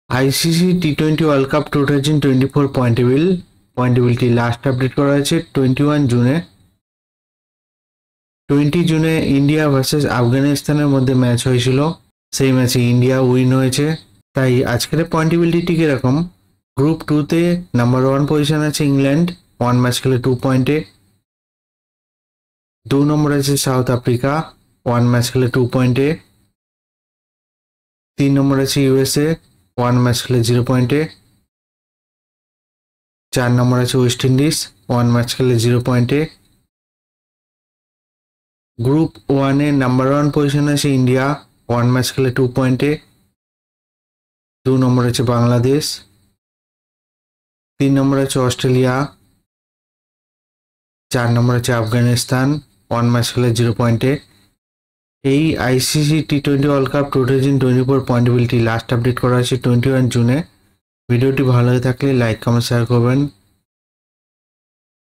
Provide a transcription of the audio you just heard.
ICC টি20 world cup 2024 points table last update করা হয়েছে 21 জুনে। 20 জুনে ইন্ডিয়া ভার্সেস আফগানিস্তানের মধ্যে ম্যাচ হয়েছিল, সেই ম্যাচে ইন্ডিয়া উইন হয়েছে। তাই আজকের পয়েন্টেবিলিটি ঠিক এরকম। গ্রুপ 2তে নাম্বার 1 পজিশন আছে ইংল্যান্ড, 1 ম্যাচ খেলে 2 পয়েন্টে। 2 নম্বর আছে সাউথ আফ্রিকা, 1 ম্যাচ খেলে 2 পয়েন্টে। 3 নম্বর আছে ইউএসএ, 1 ম্যাচ খেলে 0 পয়েন্টে। 4 নম্বর আছে ওয়েস্ট ইন্ডিজ, 1 ম্যাচ খেলে 0 পয়েন্টে। গ্রুপ 1 এ নাম্বার 1 পজিশন আছে ইন্ডিয়া, 1 ম্যাচ খেলে 2 পয়েন্টে। 2 নম্বর আছে বাংলাদেশ। 3 নম্বর আছে অস্ট্রেলিয়া। 4 নম্বর আছে আফগানিস্তান, 1 ম্যাচ খেলে 0 পয়েন্টে। এই আইসিসি টি20 world cup 2024 points table last update করা হয়েছে 21 জুনে। ভিডিওটি ভালো লাগে থাকলে লাইক কমেন্ট শেয়ার করবেন।